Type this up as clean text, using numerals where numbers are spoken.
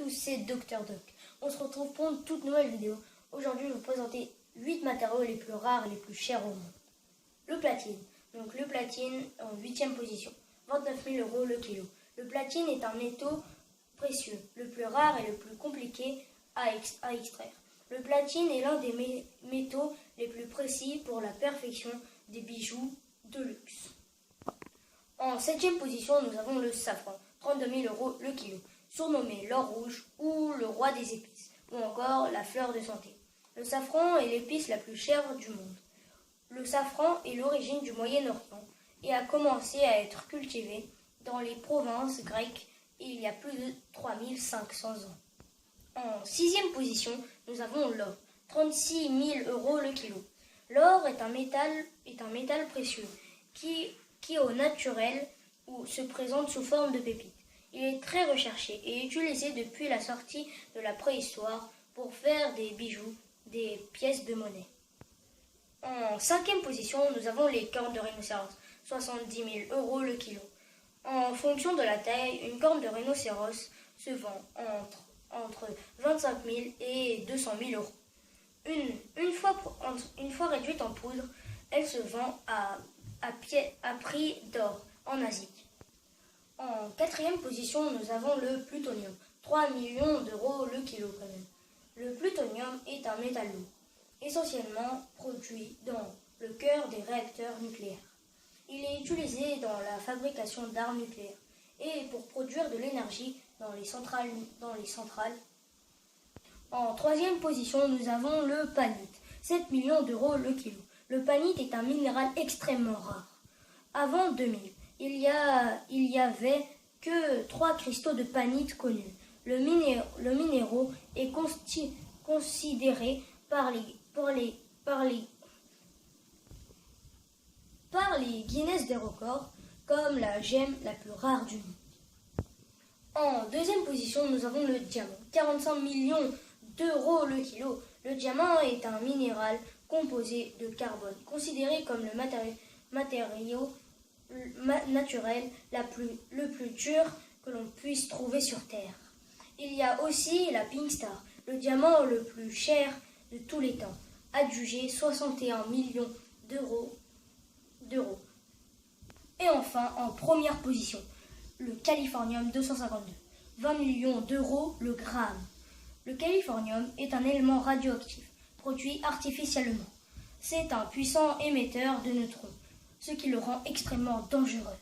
tous, c'est Dr Doc. On se retrouve pour une toute nouvelle vidéo. Aujourd'hui, je vais vous présenter 8 matériaux les plus rares et les plus chers au monde. Le platine. Donc le platine en 8e position, 29 000 € le kilo. Le platine est un métaux précieux, le plus rare et le plus compliqué à extraire. Le platine est l'un des métaux les plus précis pour la perfection des bijoux de luxe. En 7e position, nous avons le safran, 32 000 € le kilo, surnommé l'or rouge ou le roi des épices, ou encore la fleur de santé. Le safran est l'épice la plus chère du monde. Le safran est l'origine du Moyen-Orient et a commencé à être cultivé dans les provinces grecques il y a plus de 3500 ans. En 6e position, nous avons l'or, 36 000 € le kilo. L'or est un métal précieux qui au naturel se présente sous forme de pépites. Il est très recherché et utilisé depuis la sortie de la préhistoire pour faire des bijoux, des pièces de monnaie. En 5e position, nous avons les cornes de rhinocéros, 70 000 € le kilo. En fonction de la taille, une corne de rhinocéros se vend entre 25 000 et 200 000 €. Une fois réduite en poudre, elle se vend à prix d'or en Asie. En 4e position, nous avons le plutonium, 3 millions € le kilo quand même. Le plutonium est un métal lourd, essentiellement produit dans le cœur des réacteurs nucléaires. Il est utilisé dans la fabrication d'armes nucléaires et pour produire de l'énergie dans les centrales. En 3e position, nous avons le pahnite, 7 millions € le kilo. Le pahnite est un minéral extrêmement rare. Avant 2000, il y avait que 3 cristaux de pahnite connus. Le minéraux est considéré par les Guinness des records comme la gemme la plus rare du monde. En 2e position, nous avons le diamant, 45 millions € le kilo. Le diamant est un minéral composé de carbone, considéré comme le matériau naturel le plus dur que l'on puisse trouver sur Terre. Il y a aussi la Pink Star, le diamant le plus cher de tous les temps, adjugé 61 millions d'euros. Et enfin, en première position, le californium 252, 20 millions € le gramme. Le californium est un élément radioactif, produit artificiellement. C'est un puissant émetteur de neutrons, ce qui le rend extrêmement dangereux.